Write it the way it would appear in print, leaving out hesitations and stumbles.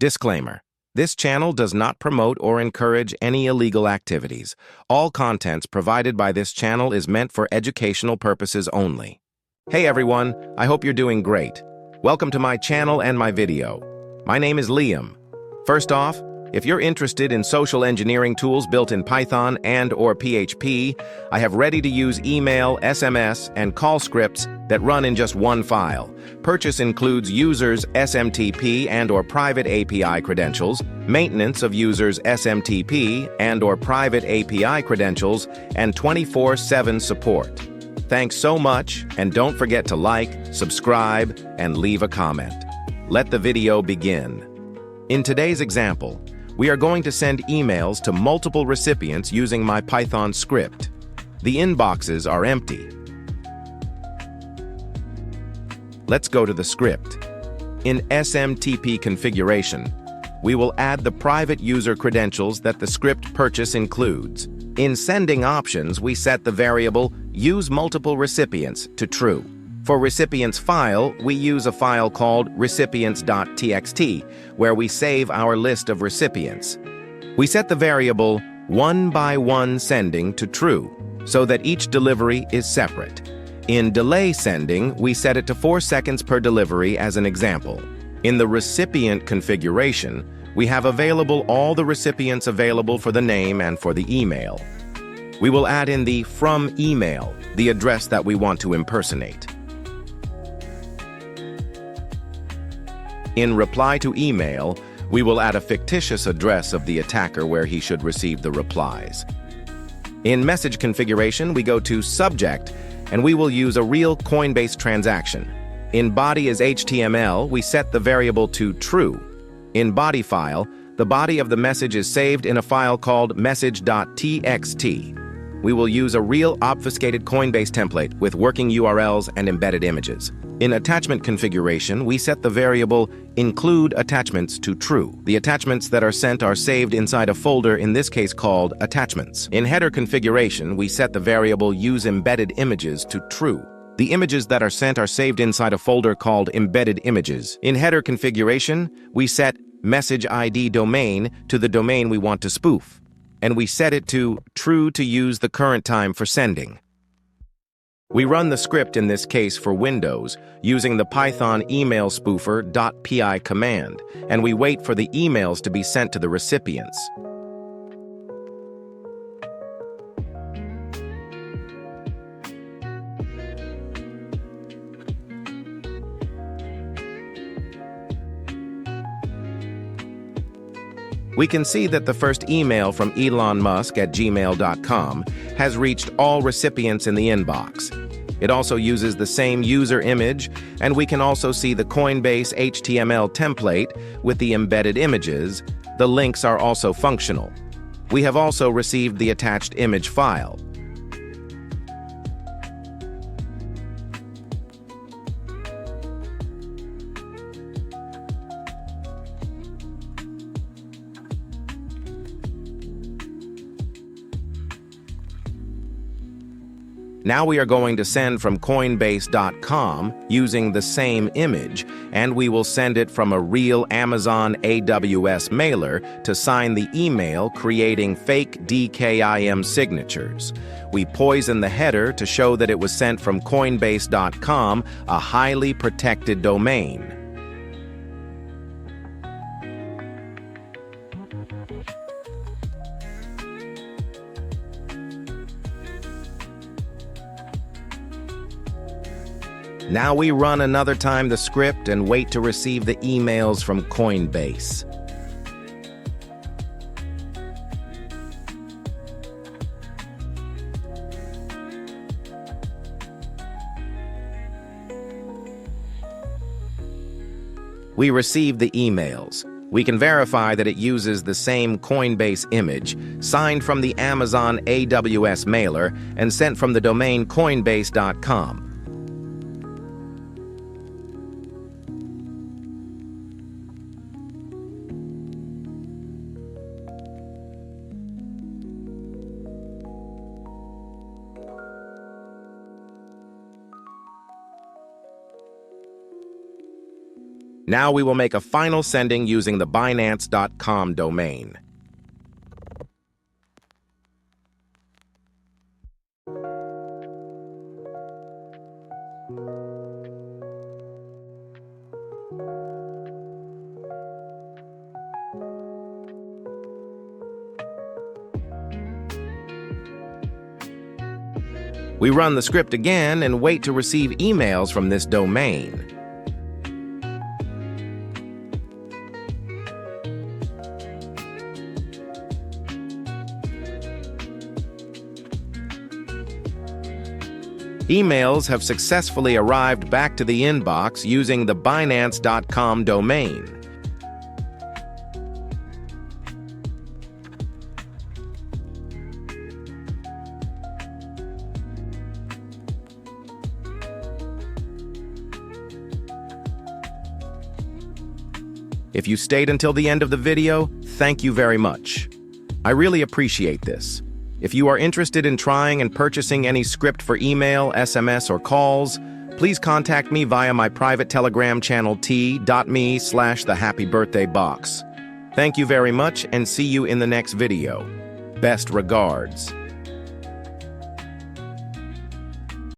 Disclaimer. This channel does not promote or encourage any illegal activities. All contents provided by this channel is meant for educational purposes only. Hey everyone, I hope you're doing great. Welcome to my channel and my video. My name is Liam. First off, if you're interested in social engineering tools built in Python and/or PHP, I have ready-to-use email, SMS, and call scripts that run in just one file. Purchase includes users' SMTP and/or private API credentials, maintenance of users' SMTP and/or private API credentials, and 24/7 support. Thanks so much, and don't forget to like, subscribe, and leave a comment. Let the video begin. In today's example, we are going to send emails to multiple recipients using my Python script. The inboxes are empty. Let's go to the script. In SMTP configuration, we will add the private user credentials that the script purchase includes. In sending options, we set the variable use multiple recipients to true. For recipients file, we use a file called recipients.txt, where we save our list of recipients. We set the variable one-by-one sending to true, so that each delivery is separate. In delay sending, we set it to 4 seconds per delivery as an example. In the recipient configuration, we have available all the recipients available for the name and for the email. We will add in the from email, the address that we want to impersonate. In reply to email, we will add a fictitious address of the attacker where he should receive the replies. In message configuration, we go to subject, and we will use a real Coinbase transaction. In body as HTML, we set the variable to true. In body file, the body of the message is saved in a file called message.txt. We will use a real obfuscated Coinbase template with working URLs and embedded images. In attachment configuration, we set the variable include attachments to true. The attachments that are sent are saved inside a folder, in this case called attachments. In header configuration, we set the variable use embedded images to true. The images that are sent are saved inside a folder called embedded images. In header configuration, we set message ID domain to the domain we want to spoof, and we set it to true to use the current time for sending. We run the script in this case for Windows using the Python email spoofer.py command, and we wait for the emails to be sent to the recipients. We can see that the first email from Elon Musk at gmail.com has reached all recipients in the inbox. It also uses the same user image, and we can also see the Coinbase HTML template with the embedded images. The links are also functional. We have also received the attached image file. Now we are going to send from Coinbase.com using the same image, and we will send it from a real Amazon AWS mailer to sign the email, creating fake DKIM signatures. We poison the header to show that it was sent from Coinbase.com, a highly protected domain. Now we run another time the script and wait to receive the emails from Coinbase. We receive the emails. We can verify that it uses the same Coinbase image, signed from the Amazon AWS mailer and sent from the domain coinbase.com. Now we will make a final sending using the Binance.com domain. We run the script again and wait to receive emails from this domain. Emails have successfully arrived back to the inbox using the Binance.com domain. If you stayed until the end of the video, thank you very much. I really appreciate this. If you are interested in trying and purchasing any script for email, SMS, or calls, please contact me via my private Telegram channel t.me/thehappybirthdaybox. Thank you very much and see you in the next video. Best regards.